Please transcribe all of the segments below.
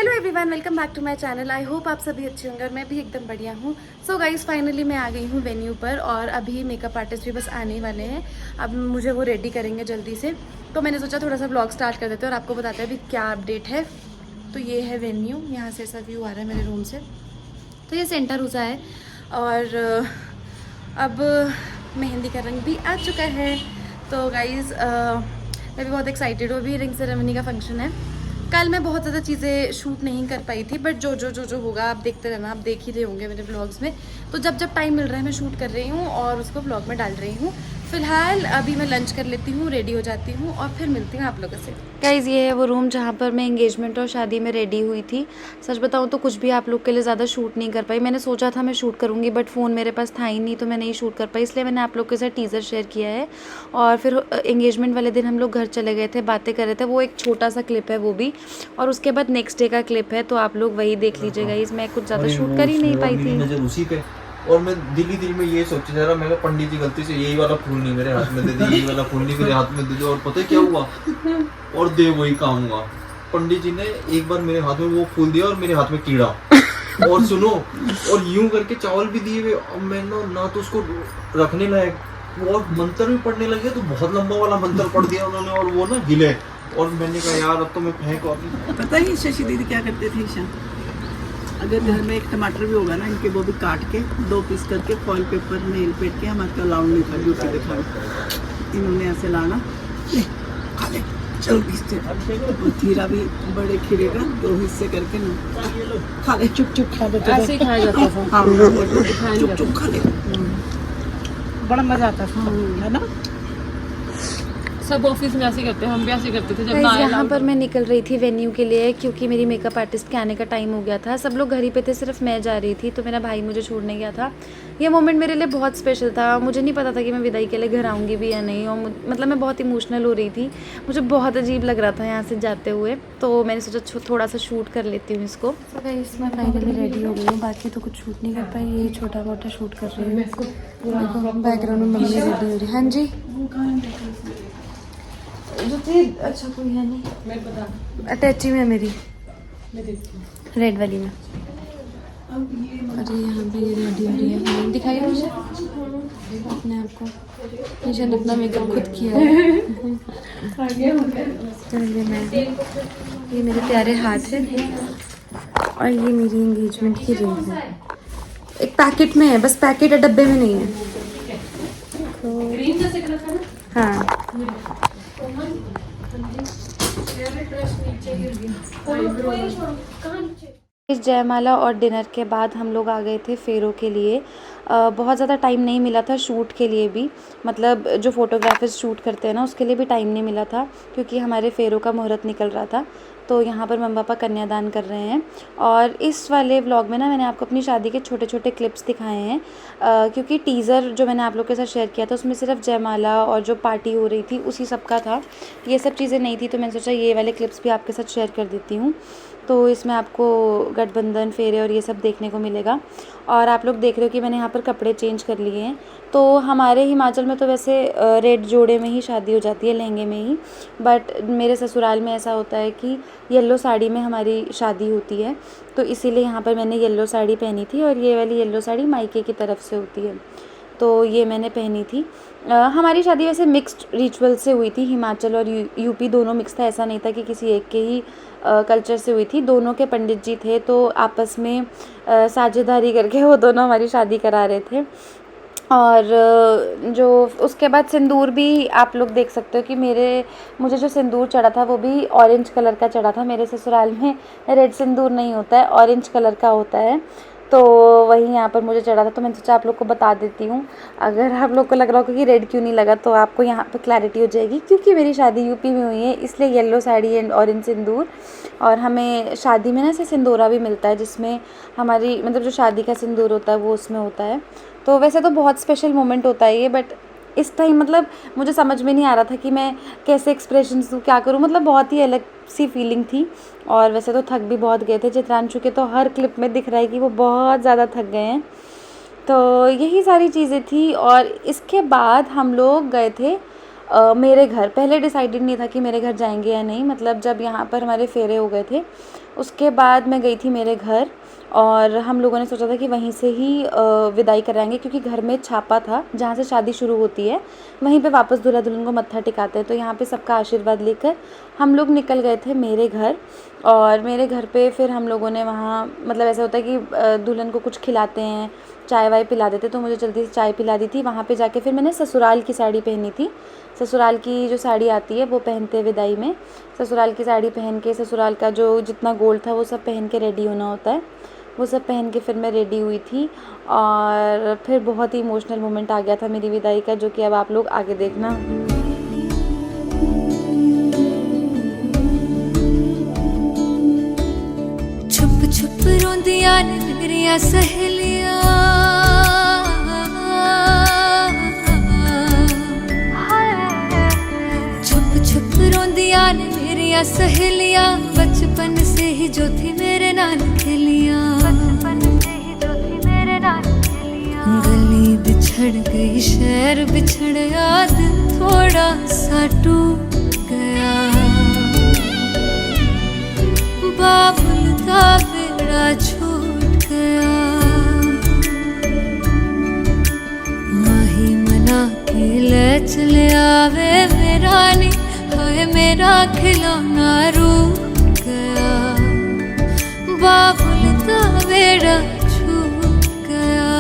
Hello everyone, welcome back to my channel. I hope आप सभी अच्छे होंगे और मैं भी एकदम बढ़िया हूँ। सो गाइस, फाइनली मैं आ गई हूँ वेन्यू पर और अभी मेकअप आर्टिस्ट भी बस आने वाले हैं। अब मुझे वो रेडी करेंगे जल्दी से, तो मैंने सोचा थोड़ा सा व्लॉग स्टार्ट कर देते हैं और आपको बताते हैं अभी क्या अपडेट है। तो ये है वेन्यू, यहाँ से ऐसा व्यू आ रहा है मेरे रूम से। तो ये सेंटर हुआ है और अब मेहंदी का रंग भी आ चुका है। तो गाइज़ मैं भी बहुत एक्साइटेड हूँ। अभी रिंग सेरेमनी का फंक्शन है। कल मैं बहुत ज़्यादा चीज़ें शूट नहीं कर पाई थी, बट जो होगा आप देखते रहना, आप देख ही रहे होंगे मेरे व्लॉग्स में। तो जब जब टाइम मिल रहा है मैं शूट कर रही हूँ और उसको व्लॉग में डाल रही हूँ। फिलहाल अभी मैं लंच कर लेती हूँ, रेडी हो जाती हूँ और फिर मिलती हूँ आप लोगों से। गाइज़, ये है वो रूम जहाँ पर मैं एंगेजमेंट और शादी में रेडी हुई थी। सच बताऊँ तो कुछ भी आप लोग के लिए ज़्यादा शूट नहीं कर पाई। मैंने सोचा था मैं शूट करूँगी, बट फ़ोन मेरे पास था ही नहीं, तो मैं नहीं शूट कर पाई। इसलिए मैंने आप लोग के साथ टीज़र शेयर किया है। और फिर एंगेजमेंट वाले दिन हम लोग घर चले गए थे, बातें कर रहे थे। वो एक छोटा सा क्लिप है वो भी, और उसके बाद नेक्स्ट डे का क्लिप है, तो आप लोग वही देख लीजिएगा। इसमें कुछ ज़्यादा शूट कर ही नहीं पाई थी। नजर उसी पे, और मैं दिल में ये सोचे जा रहा, मैं पंडित जी गलती से यही वाला फूल नहीं मेरे हाथ में दे दे, यही वाला फूल नहीं मेरे हाथ में दे दे। और पता है क्या हुआ? और दे वही काम हुआ। पंडित जी ने एक बार मेरे हाथ में वो फूल दिया और मेरे हाथ में कीड़ा। और सुनो, और यूं करके चावल भी दिए हुए। अब मैं ना तो उसको रखने लायक, और मंत्र भी पढ़ने लगे तो बहुत लंबा वाला मंत्र पढ़ दिया उन्होंने, और वो ना हिले। और मैंने कहा यार अब तो मैं फेंक। पता है शशि दीदी क्या करते थे ईशा? अगर घर में एक टमाटर भी होगा ना, इनके वो भी काट के 2 पीस करके फॉइल पेपर में लपेट के, हमारे को अलाउड नहीं था ड्यूटी पे खाना। इन्होंने ऐसे लाना, ले खा ले जल्दी से। और खीरा भी बड़े खीरे का 2 हिस्से करके ना खा ले, चुप चुप खा ले। ऐसे ही खाया जाता था। हाँ, चुप चुप खा ले, बड़ा मजा आता था, है ना? सब ऑफिस में ऐसे करते हैं, हम भी ऐसे करते थे जब गाइस, ना आया यहाँ पर मैं निकल रही थी वेन्यू के लिए, क्योंकि मेरी मेकअप आर्टिस्ट के आने का टाइम हो गया था। सब लोग घर ही पे थे, सिर्फ मैं जा रही थी, तो मेरा भाई मुझे छोड़ने गया था। ये मोमेंट मेरे लिए बहुत स्पेशल था। मुझे नहीं पता था कि मैं विदाई के लिए घर आऊँगी भी या नहीं, और मतलब मैं बहुत इमोशनल हो रही थी। मुझे बहुत अजीब लग रहा था यहाँ से जाते हुए, तो मैंने सोचा थोड़ा सा शूट कर लेती हूँ इसको। तो गाइस, मैं फाइनली रेडी हो गई हूँ। बाकी तो कुछ शूट नहीं कर पाई, ये छोटा मोटा शूट कर रही हूँ। बैकग्राउंड में मम्मी रेडी हो रही है। हाँ जी, अच्छा कोई है नहीं, अटैची में मेरी रेड वाली में। अरे यहाँ पे ये रेडी हो रही है, दिखाइए मुझे अपने आप को। मुझे अपना मेकअप खुद किया है। चलिए, मैं ये मेरे प्यारे हाथ है और ये मेरी एंगेजमेंट की रिंग है। एक पैकेट में है, बस पैकेट है, डब्बे में नहीं है। तो हाँ, इस जयमाला और डिनर के बाद हम लोग आ गए थे फेरों के लिए। बहुत ज़्यादा टाइम नहीं मिला था शूट के लिए भी, मतलब जो फोटोग्राफर्स शूट करते हैं ना, उसके लिए भी टाइम नहीं मिला था, क्योंकि हमारे फेरों का मुहूर्त निकल रहा था। तो यहाँ पर मम्मी पापा कन्यादान कर रहे हैं। और इस वाले व्लॉग में ना मैंने आपको अपनी शादी के छोटे छोटे क्लिप्स दिखाए हैं, क्योंकि टीज़र जो मैंने आप लोग के साथ शेयर किया था उसमें सिर्फ जयमाला और जो पार्टी हो रही थी उसी सब का था। ये सब चीज़ें नहीं थी, तो मैंने सोचा ये वाले क्लिप्स भी आपके साथ शेयर कर देती हूँ। तो इसमें आपको गठबंधन, फेरे और ये सब देखने को मिलेगा। और आप लोग देख रहे हो कि मैंने यहाँ पर कपड़े चेंज कर लिए हैं। तो हमारे हिमाचल में तो वैसे रेड जोड़े में ही शादी हो जाती है, लहंगे में ही, बट मेरे ससुराल में ऐसा होता है कि येलो साड़ी में हमारी शादी होती है। तो इसीलिए यहाँ पर मैंने येलो साड़ी पहनी थी, और ये वाली येलो साड़ी मायके की तरफ से होती है, तो ये मैंने पहनी थी। हमारी शादी वैसे मिक्स्ड रिचुअल से हुई थी, हिमाचल और यूपी दोनों मिक्स था। ऐसा नहीं था कि किसी एक के ही कल्चर से हुई थी। दोनों के पंडित जी थे, तो आपस में साझेदारी करके वो दोनों हमारी शादी करा रहे थे। और जो उसके बाद सिंदूर भी आप लोग देख सकते हो कि मुझे जो सिंदूर चढ़ा था वो भी ऑरेंज कलर का चढ़ा था। मेरे ससुराल में रेड सिंदूर नहीं होता है, ऑरेंज कलर का होता है, तो वही यहाँ पर मुझे चढ़ा था। तो मैंने सोचा आप लोग को बता देती हूँ, अगर आप लोग को लग रहा हो कि रेड क्यों नहीं लगा, तो आपको यहाँ पर क्लैरिटी हो जाएगी। क्योंकि मेरी शादी यूपी में हुई है, इसलिए येलो साड़ी एंड ऑरेंज सिंदूर। और हमें शादी में ना ऐसे सिंदूरा भी मिलता है, जिसमें हमारी मतलब जो शादी का सिंदूर होता है वो उसमें होता है। तो वैसे तो बहुत स्पेशल मोमेंट होता है ये, बट इस टाइम मतलब मुझे समझ में नहीं आ रहा था कि मैं कैसे एक्सप्रेशंस दूँ, क्या करूँ। मतलब बहुत ही अलग सी फीलिंग थी। और वैसे तो थक भी बहुत गए थे। चित्रांशु के तो हर क्लिप में दिख रहा है कि वो बहुत ज़्यादा थक गए हैं। तो यही सारी चीज़ें थी। और इसके बाद हम लोग गए थे मेरे घर। पहले डिसाइडेड नहीं था कि मेरे घर जाएंगे या नहीं, मतलब जब यहाँ पर हमारे फेरे हो गए थे उसके बाद मैं गई थी मेरे घर और हम लोगों ने सोचा था कि वहीं से ही विदाई कराएंगे, क्योंकि घर में छापा था जहाँ से शादी शुरू होती है, वहीं पे वापस दूल्हा दुल्हन को मत्था टिकाते हैं। तो यहाँ पे सबका आशीर्वाद लेकर हम लोग निकल गए थे मेरे घर। और मेरे घर पे फिर हम लोगों ने वहाँ, मतलब ऐसा होता है कि दुल्हन को कुछ खिलाते हैं, चाय वाय पिला देते, तो मुझे जल्दी से चाय पिला दी थी। वहाँ पे जाके फिर मैंने ससुराल की साड़ी पहनी थी। ससुराल की जो साड़ी आती है वो पहनते हैं विदाई में। ससुराल की साड़ी पहन के, ससुराल का जो जितना गोल्ड था वो सब पहन के रेडी होना होता है, वो सब पहन के फिर मैं रेडी हुई थी। और फिर बहुत ही इमोशनल मोमेंट आ गया था मेरी विदाई का, जो कि अब आप लोग आगे देखना। छुप छुप रोंदियां ने मेरियां सहेलियां, छुप छुप रोंदियां ने मेरियां सहेलियां, बचपन से ही जो थी मेरे नाल खेलियां, गली बिछड़ गई, शहर बिछड़ गया, दिल थोड़ा सा टूट गया, बाबुल का बेड़ा छूट गया, माही मना के ले चले आवे मेरा नी, हाय मेरा खिलौना रूठ गया, बाबुल का बेड़ा छूट गया।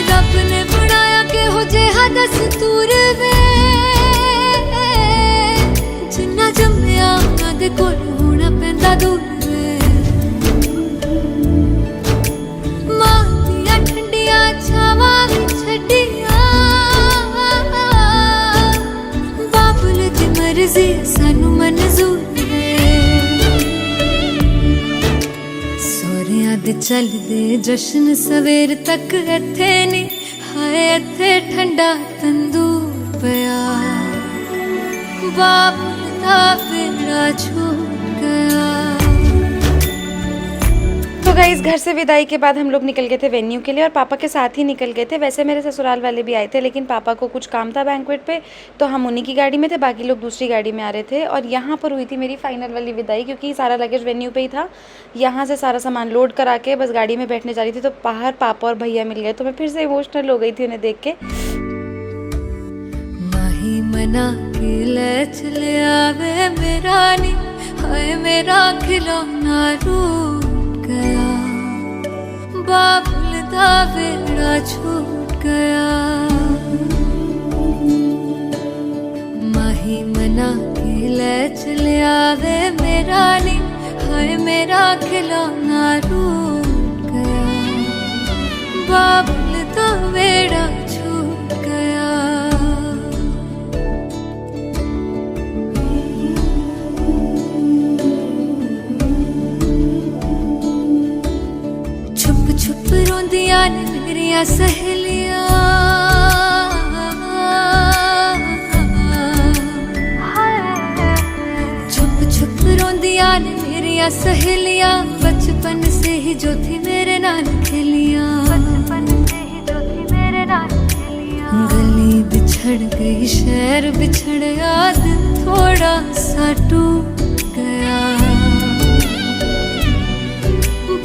रब ने बनाया के हो जेहा दस्तूर वे, जिन्ना जम्मिया उन्हां दे कोल होना पैंदा दूर वे, मां दियां ठंडियां छावां भी छड्डियां, बाबुल दी मर्जी सानू मंजूर वे, सोहरियां दे चलदे जश्न सवेर तक इत्थे नी, हाय इत्थे ठंडा तंदूर पिया, बाबुल दा बेड़ा छूट गया। तो गाइस, घर से विदाई के बाद हम लोग निकल गए थे वेन्यू के लिए, और पापा के साथ ही निकल गए थे। वैसे मेरे ससुराल वाले भी आए थे, लेकिन पापा को कुछ काम था बैंक्वेट पे, तो हम उन्हीं की गाड़ी में थे, बाकी लोग दूसरी गाड़ी में आ रहे थे। और यहाँ पर हुई थी मेरी फाइनल वाली विदाई, क्योंकि सारा लगेज वेन्यू पे ही था। यहाँ से सारा सामान लोड करा के बस गाड़ी में बैठने जा रही थी, तो बाहर पापा और भैया मिल गए, तो मैं फिर से इमोशनल हो गई थी उन्हें देख के। माही मना के ले चले आवे मेरा नी, हाय मेरा खिलौना रूठ गया, बाबुल दा बेड़ा छूट गया, माही मना के ले चले आवे मेरा नी, हाय मेरा खिलौना रूठ गया, बाबुल दा बेड़ा छूट गया। छुप छुप रोंदियां ने मेरियां सहेलियां, छुप छुप रोंदियां ने मेरियां सहेलियां, बचपन से ही जो थी मेरे नाल खेलियां, गली बिछड़ गई, शहर बिछड़ गया, दिल थोड़ा सा टूट गया,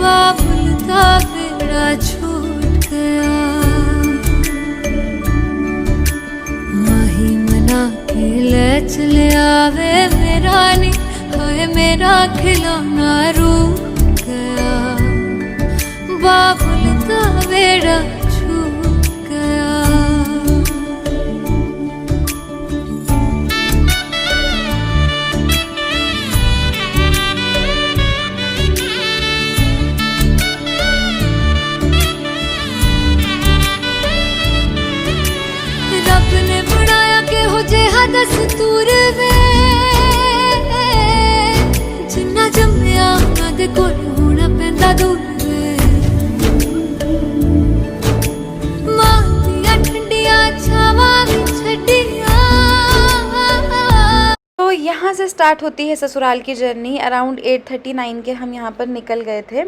बाबुल का बेड़ा छूट गया, माही मना के ले चले आवे मेरा नी, हाय मेरा खिलौना रूठ गया, बाबुल का बेड़ा छूट गया। रब ने बनाया के हो जेहा दस्तूर वे, जिन्ना जम्मिया उन्हां दे कोल होना पैंदा दूर वे, से स्टार्ट होती है ससुराल की जर्नी। अराउंड 8:39 के हम यहाँ पर निकल गए थे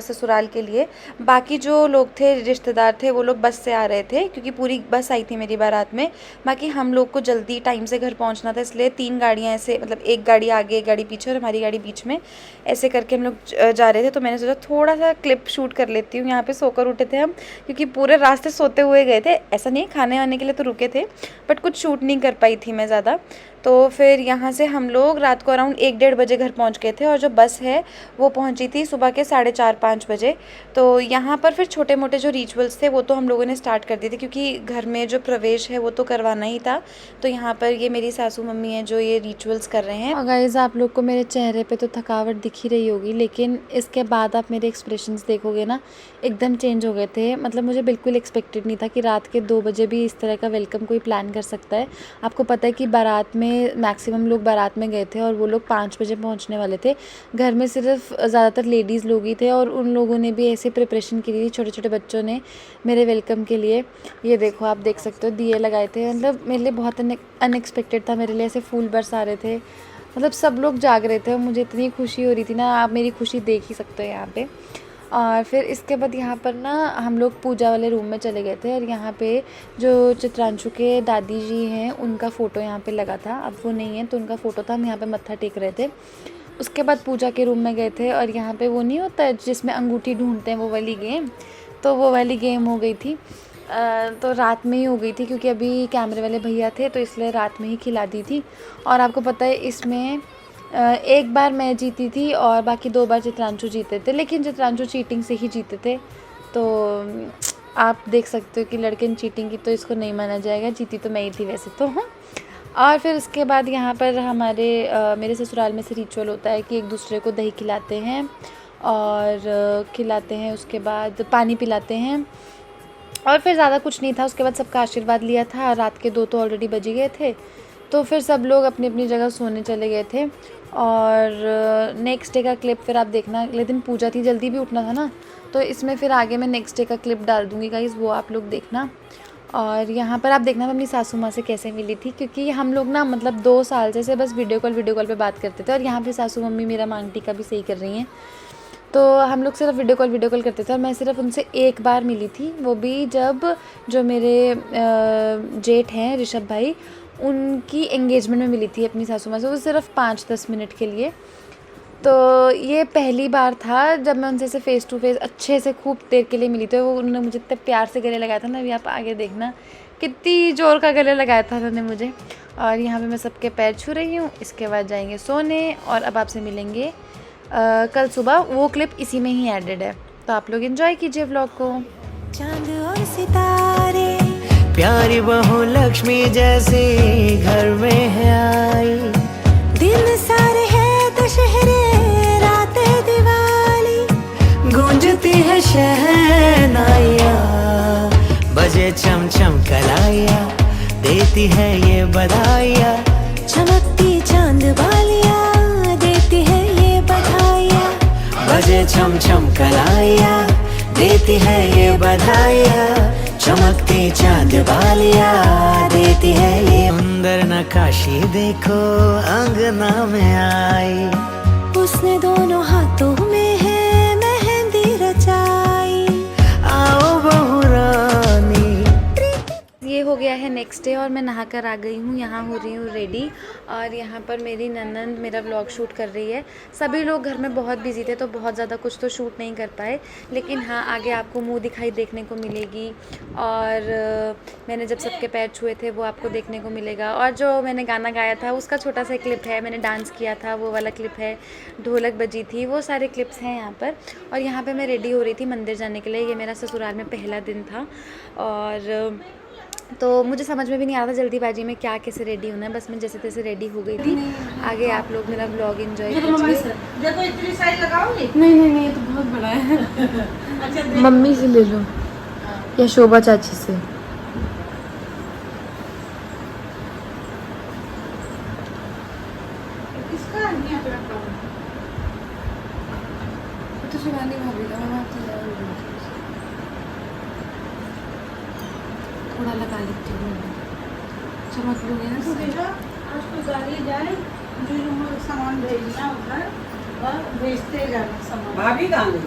ससुराल के लिए। बाकी जो लोग थे, रिश्तेदार थे, वो लोग बस से आ रहे थे क्योंकि पूरी बस आई थी मेरी बारात में। बाकी हम लोग को जल्दी टाइम से घर पहुँचना था, इसलिए 3 गाड़ियाँ ऐसे, मतलब एक गाड़ी आगे, एक गाड़ी पीछे और हमारी गाड़ी बीच में, ऐसे करके हम लोग जा रहे थे। तो मैंने सोचा थोड़ा सा क्लिप शूट कर लेती हूँ। यहाँ पर सोकर उठे थे हम, क्योंकि पूरे रास्ते सोते हुए गए थे। ऐसा नहीं, खाने वाने के लिए तो रुके थे, बट कुछ शूट नहीं कर पाई थी मैं ज़्यादा। तो फिर यहाँ से हम लोग रात को अराउंड 1-1:30 बजे घर पहुँच गए थे, और जो बस है वो पहुँची थी सुबह के 4:30-5 बजे। तो यहाँ पर फिर छोटे मोटे जो रिचुअल्स थे वो तो हम लोगों ने स्टार्ट कर दिए थे, क्योंकि घर में जो प्रवेश है वो तो करवाना ही था। तो यहाँ पर ये मेरी सासू मम्मी हैं जो ये रिचुअल्स कर रहे हैं। और गाइस, आप लोग को मेरे चेहरे पे तो थकावट दिख ही रही होगी, लेकिन इसके बाद आप मेरे एक्सप्रेशंस देखोगे ना, एकदम चेंज हो गए थे। मतलब मुझे बिल्कुल एक्सपेक्टेड नहीं था कि रात के 2 बजे भी इस तरह का वेलकम कोई प्लान कर सकता है। आपको पता है कि बारात में मैक्सिमम लोग बारात में गए थे और वो लोग 5 बजे पहुंचने वाले थे। घर में सिर्फ ज़्यादातर लेडीज़ लोग ही थे, और उन लोगों ने भी ऐसे प्रिपरेशन की थी, छोटे छोटे बच्चों ने मेरे वेलकम के लिए। ये देखो, आप देख सकते हो, दिए लगाए थे। मतलब मेरे लिए बहुत अनएक्सपेक्टेड था, मेरे लिए ऐसे फूल बरसा रहे थे। मतलब सब लोग जाग रहे थे और मुझे इतनी खुशी हो रही थी ना, आप मेरी खुशी देख ही सकते हो यहाँ पे। और फिर इसके बाद यहाँ पर ना हम लोग पूजा वाले रूम में चले गए थे, और यहाँ पे जो चित्रांशु के दादी जी हैं उनका फ़ोटो यहाँ पे लगा था। अब वो नहीं है तो उनका फ़ोटो था, हम यहाँ पे मत्था टेक रहे थे। उसके बाद पूजा के रूम में गए थे, और यहाँ पे वो नहीं होता जिसमें अंगूठी ढूंढते हैं, वो वाली गेम, तो वो वाली गेम हो गई थी। तो रात में ही हो गई थी, क्योंकि अभी कैमरे वाले भैया थे तो इसलिए रात में ही खिला दी थी। और आपको पता है इसमें एक बार मैं जीती थी और बाकी 2 बार चित्रांशु जीते थे, लेकिन चित्रांशु चीटिंग से ही जीते थे। तो आप देख सकते हो कि लड़के ने चीटिंग की तो इसको नहीं माना जाएगा, जीती तो मैं ही थी वैसे तो। और फिर उसके बाद यहाँ पर मेरे ससुराल में से रिचुअल होता है कि एक दूसरे को दही खिलाते हैं और खिलाते हैं, उसके बाद पानी पिलाते हैं, और फिर ज़्यादा कुछ नहीं था। उसके बाद सबका आशीर्वाद लिया था। रात के 2 तो ऑलरेडी बज गए थे, तो फिर सब लोग अपनी अपनी जगह सोने चले गए थे। और नेक्स्ट डे का क्लिप फिर आप देखना, अगले दिन पूजा थी, जल्दी भी उठना था ना, तो इसमें फिर आगे मैं नेक्स्ट डे का क्लिप डाल दूँगी गाइस, वो आप लोग देखना। और यहाँ पर आप देखना मैं अपनी सासू माँ से कैसे मिली थी, क्योंकि हम लोग ना मतलब 2 साल से बस वीडियो कॉल पे बात करते थे। और यहाँ पे सासू मम्मी मेरा मांगटी का भी सही कर रही हैं, तो हम लोग सिर्फ वीडियो कॉल करते थे। और मैं सिर्फ उनसे एक बार मिली थी, वो भी जब जो मेरे जेठ हैं ऋषभ भाई, उनकी एंगेजमेंट में मिली थी अपनी सासू माँ से, वो सिर्फ 5-10 मिनट के लिए। तो ये पहली बार था जब मैं उनसे ऐसे फ़ेस टू फेस अच्छे से खूब देर के लिए मिली। तो उन्होंने मुझे इतने प्यार से गले लगाया था ना, अभी आप आगे देखना कितनी ज़ोर का गले लगाया था उन्होंने मुझे। और यहाँ पे मैं सबके पैर छू रही हूँ। इसके बाद जाएंगे सोने, और अब आपसे मिलेंगे कल सुबह। वो क्लिप इसी में ही एडेड है, तो आप लोग एंजॉय कीजिए व्लॉग को। चांद और सितारे, प्यारी बहू लक्ष्मी जैसे घर में है आई। दिन सारे है दशहरे, रातें दिवाली, गूंजती है शहनाइयाँ, बजे चम चम कलाइयाँ, देती है ये बधाइयाँ, चमकती चांद बालियाँ, देती है ये बधाइयाँ, बजे चम चम कलाइयाँ, देती है ये बधाइयाँ, चमकती चांद बालियाँ, देती है ये। सुंदर नकाशी देखो अंगना में आई, उसने दोनों हाथों में है मेहंदी रचाई, आओ बहू रानी। ये हो गया है नेक्स्ट डे, और मैं नहा कर आ गई हूँ, यहाँ हो रही हूँ रेडी। और यहाँ पर मेरी ननंद मेरा व्लॉग शूट कर रही है। सभी लोग घर में बहुत बिजी थे तो बहुत ज़्यादा कुछ तो शूट नहीं कर पाए, लेकिन हाँ आगे आपको मुंह दिखाई देखने को मिलेगी। और मैंने जब सबके पैर छुए थे वो आपको देखने को मिलेगा। और जो मैंने गाना गाया था उसका छोटा सा क्लिप है, मैंने डांस किया था वो वाला क्लिप है, ढोलक बजी थी, वो सारे क्लिप्स हैं यहाँ पर। और यहाँ पर मैं रेडी हो रही थी मंदिर जाने के लिए। ये मेरा ससुराल में पहला दिन था, और तो मुझे समझ में भी नहीं आ रहा था जल्दीबाजी में क्या कैसे रेडी होना है, बस मैं जैसे तैसे रेडी हो गई थी। आगे आप लोग मेरा व्लॉग एंजॉय कीजिए। नहीं, ये तो बहुत बड़ा है। मम्मी से ले लो या शोभा चाची से। तो शिवानी भाभी का थोड़ा लगा लेती हूँ, चमक लूँगी ना। आज कोई गाड़ी जाए जो सामान भेजना उधर भेजते जाना सामान। भाभी कहाँ गई?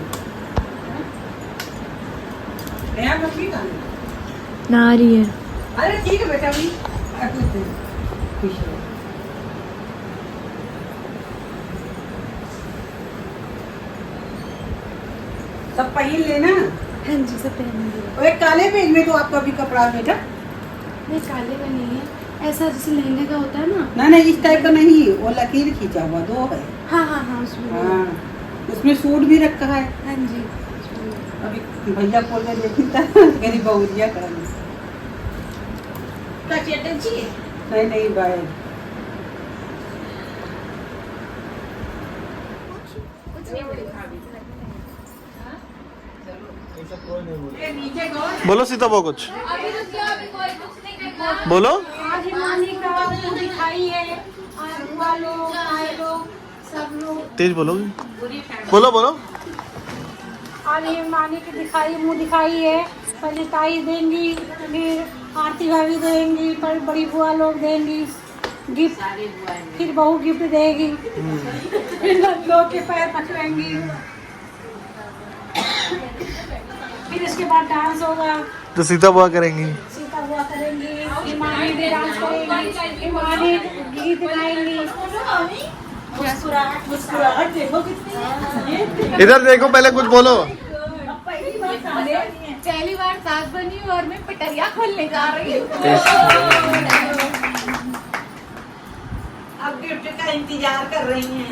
नया भाभी कहाँ गई? ना रही है। अरे ठीक है बेटा भी खुश रहो। सब पहन लेना। हाँ जी, सब पहनेंगे। और एक काले पेज में तो आपका भी कपड़ा है बेटा। नहीं, काले में नहीं है, ऐसा जैसे लहंगे का होता है ना। ना नहीं, इस टाइप का नहीं, वो लकीर खींचा हुआ दो है। हाँ हाँ हाँ, उसमें हाँ, उसमें सूट भी रखा है। हाँ जी। अभी भैया खोल के देखी था, मेरी बहुरिया कर नहीं नहीं भाई। बोलो सीता बहु कुछ बोलो। आज नानी का दिखाई है, बुआ लोग आए लोग सब लोग। तेज बोलोगे? बोलो बोलो। आज ये नानी की दिखाई मुँह दिखाई है। पहले ताई देंगी, फिर आरती भाभी देंगी, फिर बड़ी बुआ लोग देंगी गिफ्ट, फिर बहू गिफ्ट देगी, फिर लोग के पैर पकड़ेंगी, फिर इसके बाद डांस होगा। तो सीता बुआ करेंगी। सीता बुआ करेंगी, इमानी भी डांस करेंगी, इमानी गीत गाएंगी। मुस्कुराहट मुस्कुराहट देखो कितनी। इधर देखो, पहले कुछ बोलो। पहली बार सास बनी हूँ और मैं पटरिया खोलने जा रही हूँ। अब गिफ्ट का इंतजार कर रही हैं।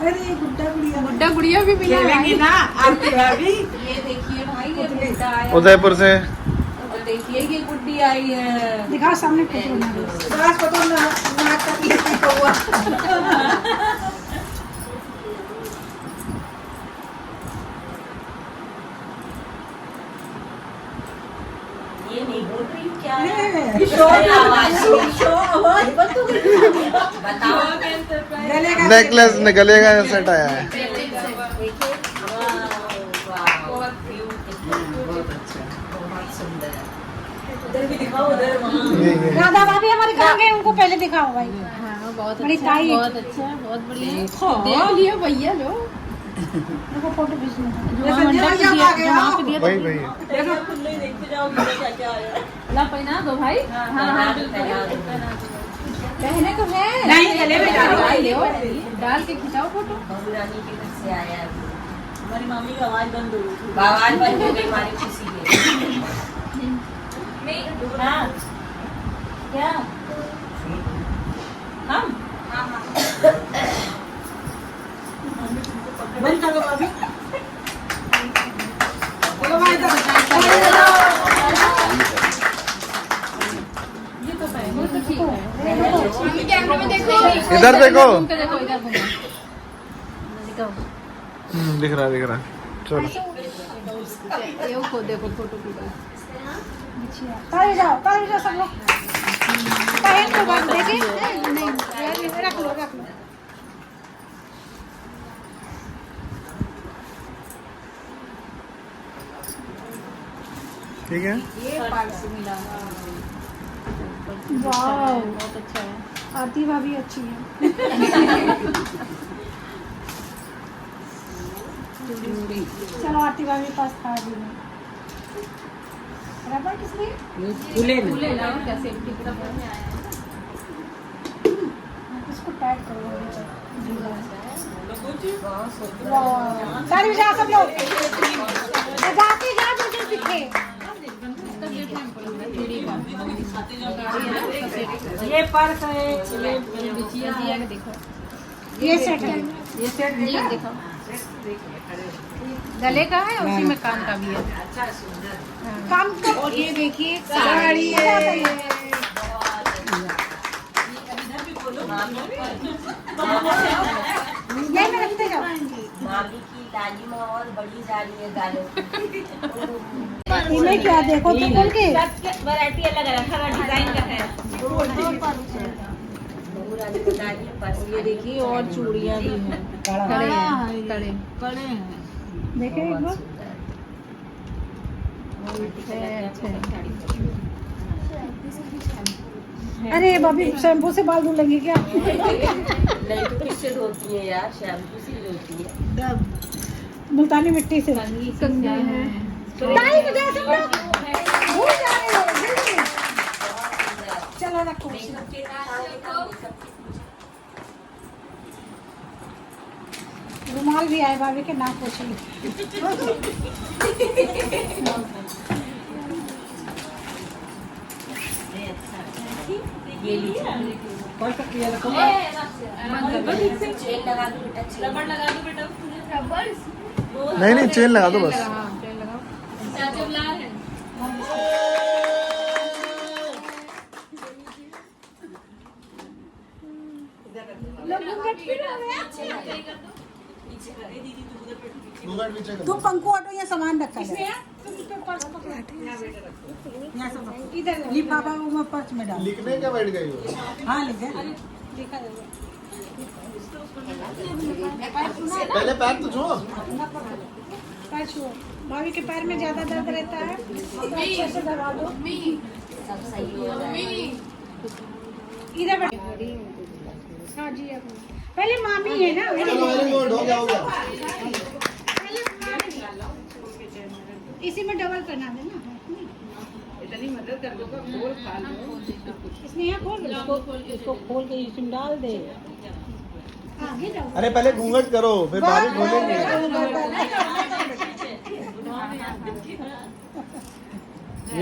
अरे गुड्डा गुड़िया भी मिला खेलेंगी ना आरती भाभी। ये देखिए भाई, ये गुड्डा आया। उदयपुर से। और देखिए ये गुड्डी आई है। दिखाओ सामने फोटो बना दो। सास को तो नाक तक लेके हुआ। ये नहीं बोल रही क्या है? नेकलेस गले का सेट आया है। राधा भाभी हमारे कहाँ गए, उनको पहले दिखाओ भाई। हाँ, बहुत बड़ी अच्छा, टाइट। बहुत अच्छा, बहुत बढ़िया। देख लियो भैया लो। देखो फोटो भेजना। जो वहाँ मंडप पे दिया, जो वहाँ पे दिया वही वही। ला पहना दो भाई। हाँ हाँ, पहने तो है। नहीं, गले में डालो। डाल के खिंचाओ फोटो। हमारी मम्मी की आवाज बंद हो गई। आवाज बंद हो गई हमारी खुशी की। हाँ। क्या? हम? बंद करो अभी। बोलो भाई तो ये तो पहने, वो तो ठीक है। कैमरे में देखो। इधर देखो। देखो इधर घूमो। दिखाओ। दिख रहा दिख रहा। चलो ये को देखो फोटो की। ताली जाओ सब लोग। पहन के बाद देखे नहीं, रख लो रख लो। ठीक है। ये पार्ट मिला। वाह, बहुत अच्छा है। आरती भाभी अच्छी है। चलो आरती भाभी के पास खा भी नहीं। रबर किस लिए? फूले ना क्या सेफ्टी की तरफ में आया है। इसको पैक करो। ताली बजाओ सब लोग। जाते जा जो दिखे। ये पर्स है। ये सेट है। ये सेट ये देखो, गले का है, उसी में कान का भी है। काम तो और ये देखिए साड़ी है। ये में रखते जाओ। मामी की लाली माँ और बड़ी जा रही है गालों की। इन्हें क्या देखो तो बोल के। वैरायटी अलग अलग हर डिजाइन का है। ये देखिए, और चूड़ियाँ भी हैं। कड़े हैं, कड़े। देखे एक बार अरे भाभी शैम्पू से बाल धुलेंगे क्या? नहीं तो किससे धोती है यार, शैम्पू से धोती है। मुल्तानी मिट्टी से। चलो रखो। रुमाल भी आए भाभी के नाक पोछेंगे। ये लीजिए। चेन लगा दो बेटा, रबड़ लगा दो बेटा। नहीं नहीं चेन लगा दो बस। तू पंखो ऑटो यहाँ सामान रखा है इधर लिफाफा वो पर्स में डाल। लिखने क्या बैठ गई हो? हाँ लिखे लिखा पहले पैर तो छो। पैर छुओ। भाभी के पैर में ज्यादा दर्द रहता है तो अच्छे से दबा दो। सब सही हो जाएगा। इधर बैठ। हाँ जी अब पहले मामी है ना। चलो वेरी गुड, हो गया हो गया। इसी में डबल पहना देना। इतनी मदद कर दो, खोल खा लो। इसने यहाँ खोल इसको खोल के इसमें डाल दे। आगे जाओ। अरे पहले घूंघट करो फिर भाभी खोलेंगे।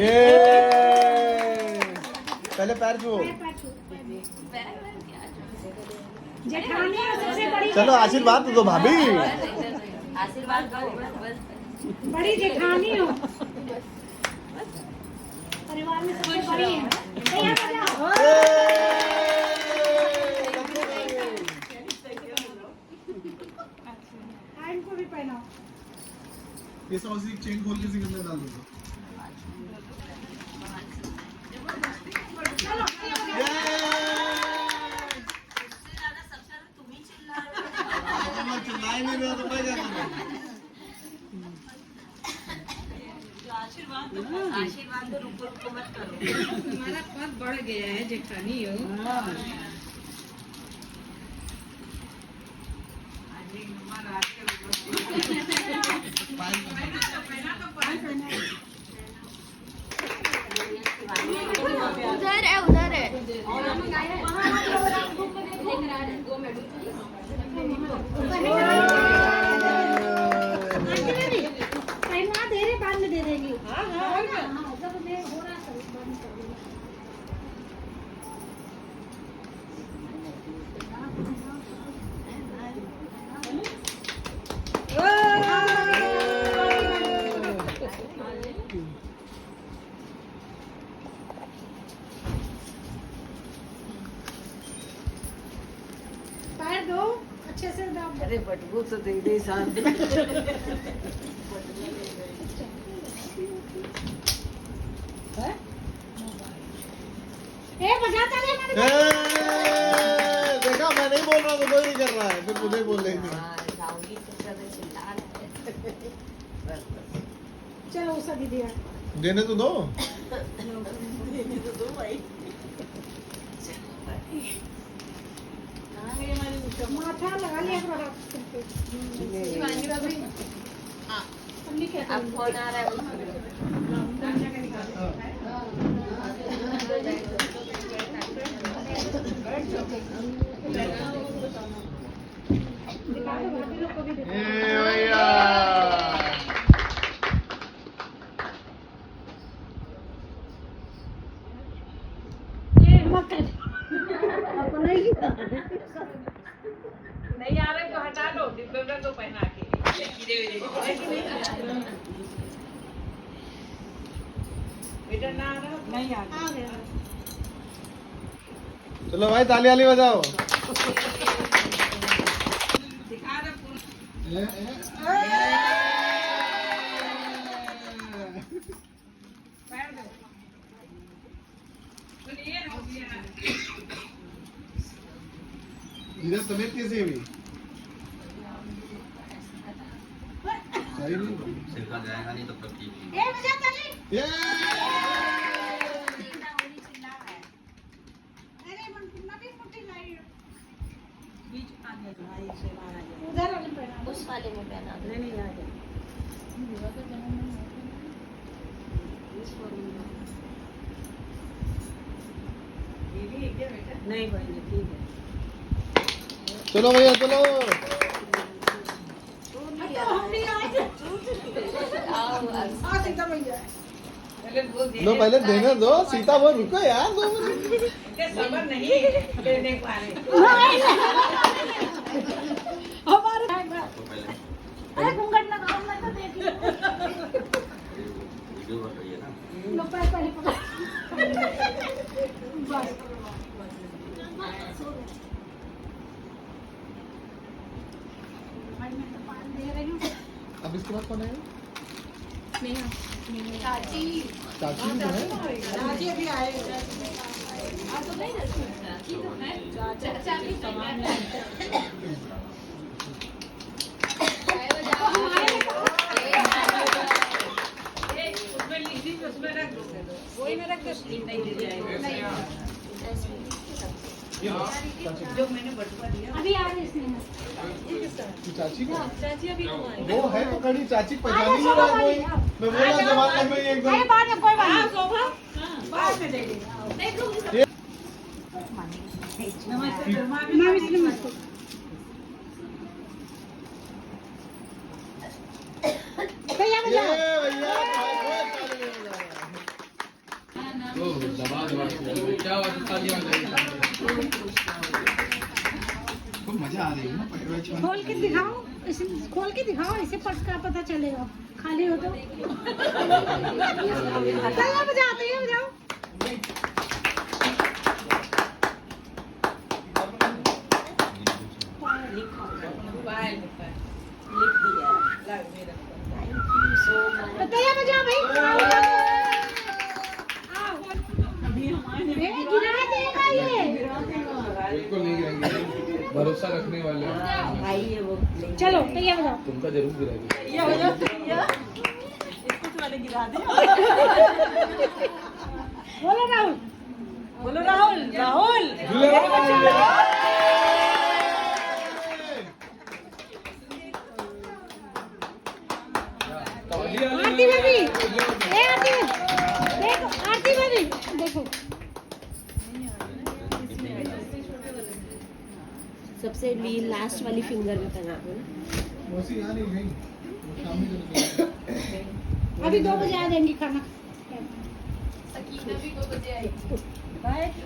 ये पहले पैर छुओ। जेठानी सबसे बड़ी। चलो आशीर्वाद तो दो भाभी। आशीर्वाद दो। बड़ी जेठानी हो परिवार में, सबसे बड़ी है। यहाँ पर जाओ। इनको भी पहनाओ। ये सॉसी चेन खोल के सिंगल में डाल दो। चिल्लाई नहीं रहा तो मैं क्या करूं? आशीर्वाद तो रुको रुको मत करो। हमारा पद बढ़ गया है जेठानी हो। उधर है उधर है। पहना दे रहे बाद में दे देंगी। हाँ जब दे हो रहा है बंद कर देना। पैर दो अच्छे से दाब दो। अरे बटबू तो दे दे साथ। बजाता है देखा मैं नहीं बोल रहा तो कोई नहीं कर रहा है फिर मुझे बोल लेंगे। चलो उसा दीदी देने तो दो। माथा लगा लिया करो। अब फोन आ रहा है। भैया नहीं आ रहे तो हटा दो, डिब्बे में तो पहना के। बेटा ना आ रहा नहीं आ रहा। चलो भाई ताली वाली बजाओ। इधर तबीयत कैसी है अभी? सिरका जाएगा नहीं तब तक ठीक है। ये उस वाले में पहना दो। नहीं भाई ठीक है। चलो भैया चलो। लो पहले देने दो सीता, वो रुको यार 2 मिनट। सबर नहीं देने पा रहे। अरे घूंघट लगाओ, मैं तो देख ली। वीडियो बन रही है ना। लो पहले पकड़। बस। भाई मैं तो पान दे रही हूँ। अब इसके बाद कौन आएगा? चाची। चाची भी है। चाची अभी आए। जो मैंने बटुआ दिया अभी आ रही इसमें। चाची को चाची अभी वो है तो खड़ी, चाची पहचान ही नहीं रहा कोई। मैं बोला जमाने में एकदम। अरे बाद में कोई बात नहीं। बाद में दे देगा। नमस्ते नमस्ते। भैया ये भैया। भैया मजा आ रही है ना। खोल के दिखाओ, इसे खोल के दिखाओ, इसे पर्स का पता चलेगा। खाली हो तो चलो बजाते हैं, बजाओ। बताइए बजाओ भाई। आओ। गिरा देगा ये। बिल्कुल नहीं गिरेंगे, भरोसा रखने वाले चलो भैया बजाओ। तुमका जरूर गिराएगी। इसको वाले गिरा दे। बोलो राहुल। बोलो राहुल। राहुल आरती भाभी, ए आरती देखो, आरती भाभी देखो। सबसे लास्ट वाली फिंगर में पहना दो ना। मौसी यहाँ नहीं गई, वो शाम में चली गई। अभी 2 बजे आ जाएंगी खाना।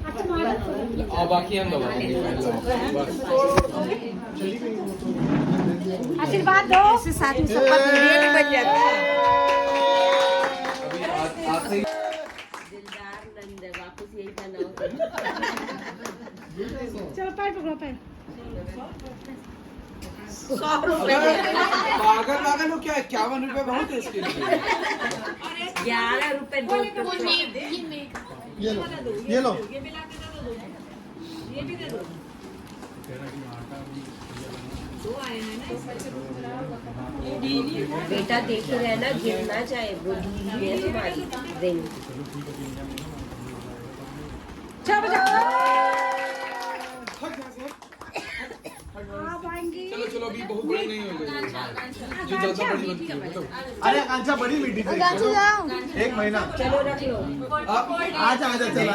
अच्छा मालूम। बाकी हम दबा आशीर्वाद दो। इससे साथ में सबका वीडियो भी बन जाता है। दिलदार नंद वापस यही बनाओ। चलो पैर पकड़ो, पैर। पागल पागल हो क्या? 51 रुपए बहुत है इसके लिए। 11 रुपए 2 ये लो ये लो। बेटा देखे रहना, गिरना चाहे वो दीदी है तुम्हारी रिंग। चलो बजाओ। आप आएंगी। चलो चलो अभी बहुत बड़ी नहीं हो गई, जो ज्यादा बड़ी बनती है मतलब। अरे आकांक्षा बड़ी मीठी थी। 1 महीना। चलो रख लो। आजा चला।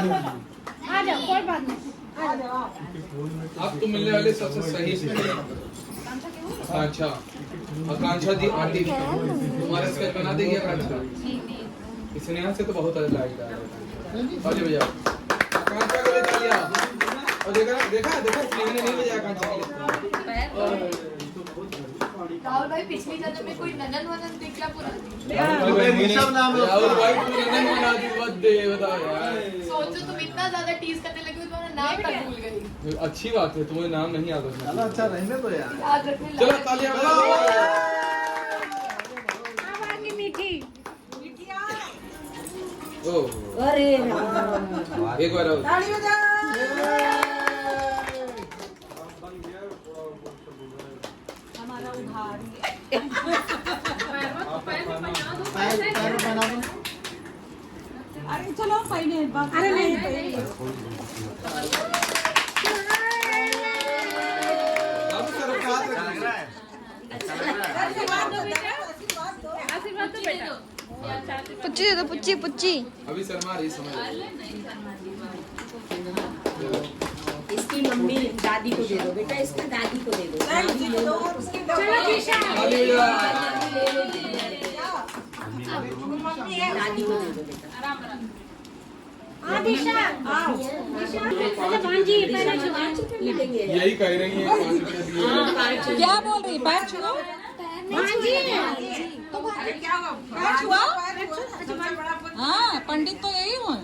आ जाओ, कोई बात नहीं। अब तो मिलने वाले सबसे सही आकांक्षा। आकांक्षा दी आंटी तुम्हारे स्केच बना देगी आकांक्षा। इसने यहाँ से तो बहुत लाइक आ रहा है। ताली बजाओ आकांक्षा को ले लिया। और देखा देखा देखा स्नेहा ने नहीं बजाया आकांक्षा के लिए। राहुल भाई पिछली जन्म में कोई ननन वनन दिख गया पूरा। राहुल भाई तूने नहीं बना दी, बहुत दे बताओ यार। सोचो तुम इतना ज्यादा टीज करने लगे हो, तुम्हारा नाम तक भूल गई। अच्छी बात है, तुम्हें नाम नहीं याद रखना। अच्छा रहने दो यार। याद रखने चलो तालियां बजाओ। अब आएंगी मीठी। ओह अरे एक बार और। ताली बजाओ। हमारा उधार पैर पहना दो। अरे चलो पहले बात। अरे नहीं पहले बाबू सर हाथ रख रहा है। आशीर्वाद तो बेटा पुच्ची दे दो, पुच्ची पुच्ची। अभी शर्मा रही समझ। इसकी मम्मी दादी को दे दो बेटा, इसका दादी को दे दो। चलो दिशा ताली बजा। दादी को दे दो बेटा। हाँ दिशा अच्छा भांजी पहले छुआ यही कह रही है 5 रुपए दिए। क्या बोल रही? पैर छुओ। भांजी पैर छुओ। हाँ, पंडित तो यही हूँ।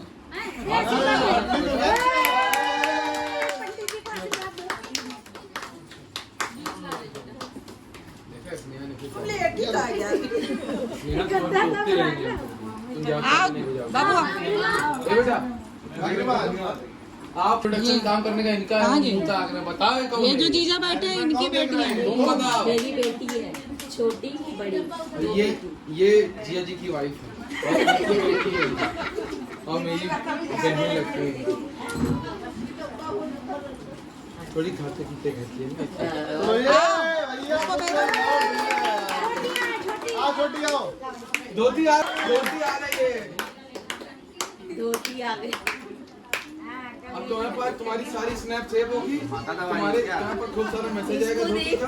बाबू बेटा आप प्रोडक्शन काम करने का इनका इनका आग्रह बताओ। ये जो जीजा बैठे हैं इनकी बेटी है। तुम बताओ। मेरी बेटी है, छोटी की बड़ी। ये जिया जी की वाइफ है और आपकी बेटी है और मेरी बहन लगती है। थोड़ी खाते पीते कहती है छोटी आओ। धोती आ रही है। धोती आ गई। अब तुम्हारे पास तुम्हारी सारी स्नैप सेव होगी। तुम्हारे यहाँ पर खूब सारा मैसेज आएगा धोती का।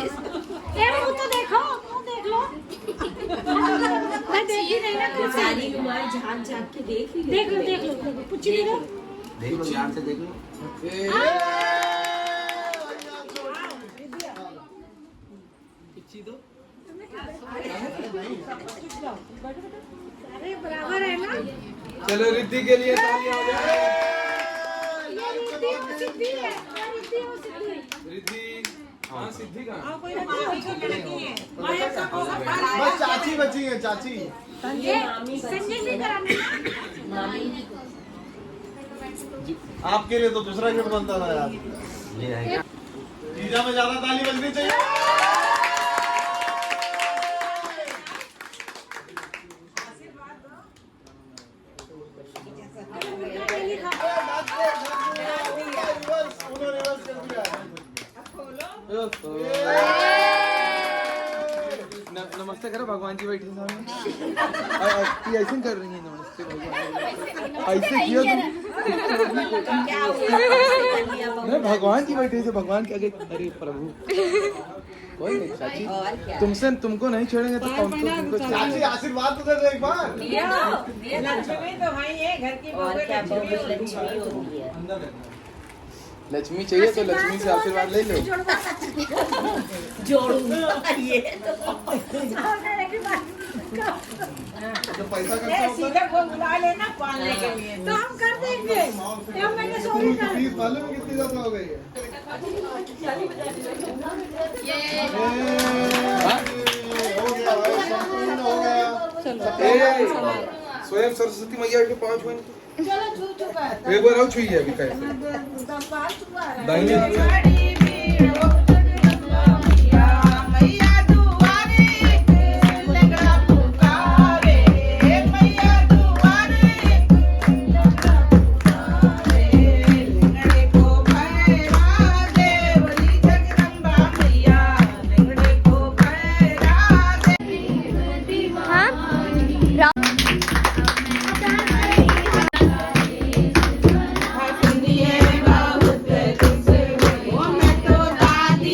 तेरे मुंह तो देखो, मुंह देख लो। मैं देखी नहीं ना कुछ। सारी तुम्हारी झांक झांक के देख ली। देख लो पुच्ची दे दो। देख लो ध्यान से देख लो। पिच्ची दो। अरे बराबर है ना। चलो रिद्धि के लिए तालियां हो जाए। ये रिद्धि और सिद्धि है। रिद्धि और सिद्धि। रिद्धि हाँ सिद्धि का बस चाची बची है, चाची। ये संजय जी कराने। आपके लिए तो दूसरा गिफ्ट बनता था यार। जीजा में ज्यादा ताली बजनी चाहिए। नमस्ते करो भगवान जी बैठे सामने। ऐसे कर रही है नमस्ते भगवान। ऐसे किया नहीं भगवान जी बैठे थे भगवान के आगे। अरे प्रभु कोई नहीं चाची तुमसे तुमको नहीं छोड़ेंगे तो कौन तुमको चाची आशीर्वाद तो दे दो एक बार। लक्ष्मी तो भाई है घर की। और क्या बहुत लक्ष्मी होती है। लक्ष्मी चाहिए तो लक्ष्मी से आशीर्वाद ले लो। जोड़ू ये तो जो पैसा खर्चा होता है बुला लेना पालने के लिए। तो हम कर देंगे। ये मैंने सॉरी कर। फीस मालूम है कितनी ज्यादा हो गई है? हो गया भाई, संपूर्ण हो गया। स्वयं सरस्वती मैया के 5 मिनट चलो छू चुका एक बार और छुई है अभी कैसे दाहिने हाथ से। दादी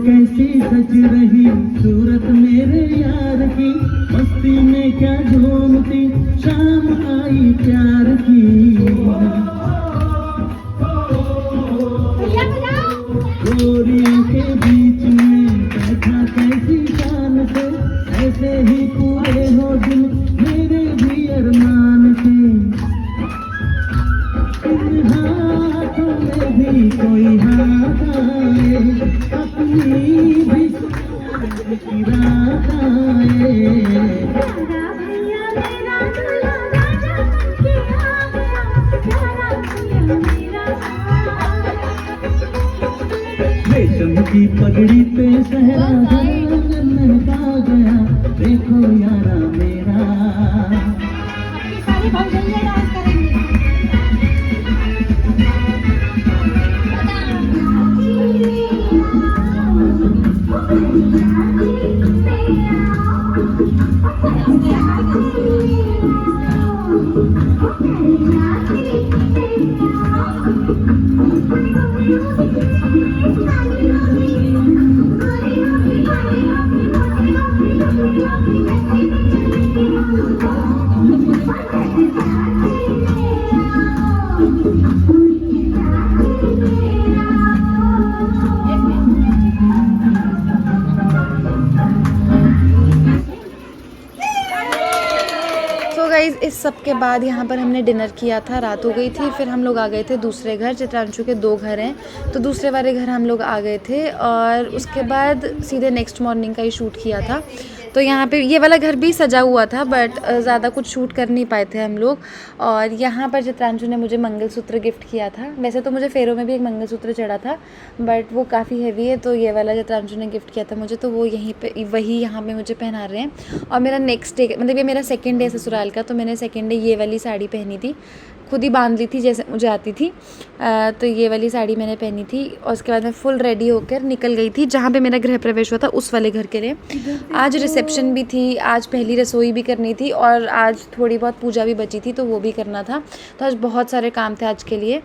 कैसी सज रही सूरत मेरे यार की, मस्ती में क्या झूमती शाम आई प्यार की। गोरियों के बीच में बैठा कैसी शान से, ऐसे ही पूरे हो दिन मेरे भी अरमान के। इन हाथों में भी कोई हाथ आए, अपनी भी की रात आए। रेशम की पगड़ी पे सहरा महका गया, देखो यारा मेरा। सारी भौजाइयाँ डांस करेंगी। गाइज़ इस सब के बाद यहाँ पर हमने डिनर किया था, रात हो गई थी। फिर हम लोग आ गए थे दूसरे घर। चित्रांशु के 2 घर हैं, तो दूसरे वाले घर हम लोग आ गए थे और उसके बाद सीधे नेक्स्ट मॉर्निंग का ही शूट किया था। तो यहाँ पे ये वाला घर भी सजा हुआ था, बट ज़्यादा कुछ शूट कर नहीं पाए थे हम लोग। और यहाँ पर चित्रांशु ने मुझे मंगलसूत्र गिफ्ट किया था। वैसे तो मुझे फेरों में भी एक मंगलसूत्र चढ़ा था, बट वो काफ़ी हैवी है, तो ये वाला चित्रांशु ने गिफ्ट किया था मुझे, तो वो यहीं पे वही यहाँ पे मुझे पहना रहे हैं। और मेरा नेक्स्ट डे, मतलब ये मेरा सेकेंड डे ससुराल का, तो मैंने सेकेंड डे ये वाली साड़ी पहनी थी, खुद ही बांध ली थी जैसे मुझे आती थी। तो ये वाली साड़ी मैंने पहनी थी और उसके बाद मैं फुल रेडी होकर निकल गई थी जहाँ पे मेरा गृह प्रवेश हुआ था, उस वाले घर के लिए। आज रिसेप्शन भी थी, आज पहली रसोई भी करनी थी और आज थोड़ी बहुत पूजा भी बची थी, तो वो भी करना था। तो आज बहुत सारे काम थे आज के लिए।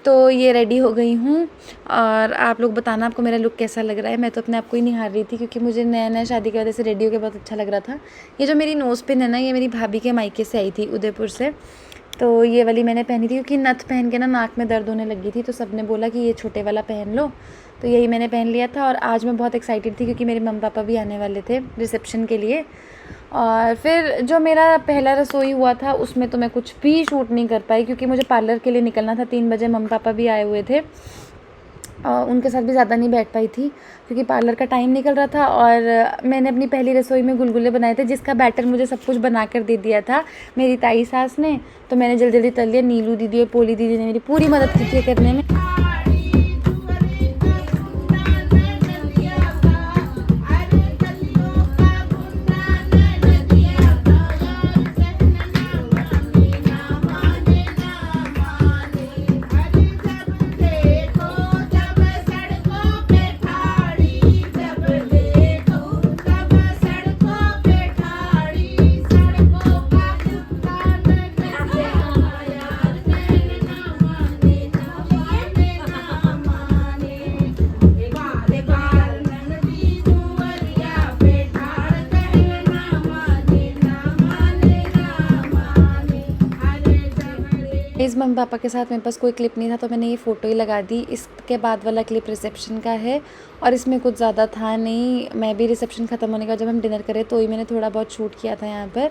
तो ये रेडी हो गई हूँ और आप लोग बताना आपको मेरा लुक कैसा लग रहा है। मैं तो अपने आप को ही निहार रही थी क्योंकि मुझे नया नया शादी की वजह से रेडी होकर बहुत अच्छा लग रहा था। ये जो मेरी नोज़ पिन है ना, ये मेरी भाभी के मायके से आई थी, उदयपुर से। तो ये वाली मैंने पहनी थी क्योंकि नथ पहन के ना नाक में दर्द होने लगी थी, तो सबने बोला कि ये छोटे वाला पहन लो, तो यही मैंने पहन लिया था। और आज मैं बहुत एक्साइटेड थी क्योंकि मेरे मम्मी पापा भी आने वाले थे रिसेप्शन के लिए। और फिर जो मेरा पहला रसोई हुआ था उसमें तो मैं कुछ भी शूट नहीं कर पाई क्योंकि मुझे पार्लर के लिए निकलना था। 3 बजे मम्मी पापा भी आए हुए थे और उनके साथ भी ज़्यादा नहीं बैठ पाई थी क्योंकि पार्लर का टाइम निकल रहा था। और मैंने अपनी पहली रसोई में गुलगुले बनाए थे जिसका बैटर मुझे सब कुछ बना कर दे दिया था मेरी ताई सास ने, तो मैंने जल्दी जल्दी तल लिया। नीलू दीदी और पोली दीदी ने मेरी पूरी मदद की थी करने में। इस मम्मी पापा के साथ मेरे पास कोई क्लिप नहीं था तो मैंने ये फ़ोटो ही लगा दी। इसके बाद वाला क्लिप रिसेप्शन का है और इसमें कुछ ज़्यादा था नहीं। मैं भी रिसेप्शन ख़त्म होने का जब हम डिनर करें तो ही मैंने थोड़ा बहुत शूट किया था यहाँ पर।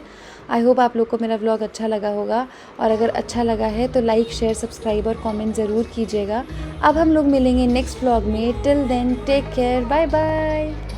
आई होप आप लोग को मेरा व्लॉग अच्छा लगा होगा और अगर अच्छा लगा है तो लाइक शेयर सब्सक्राइब और कॉमेंट ज़रूर कीजिएगा। अब हम लोग मिलेंगे नेक्स्ट व्लॉग में। Till then take care, bye bye.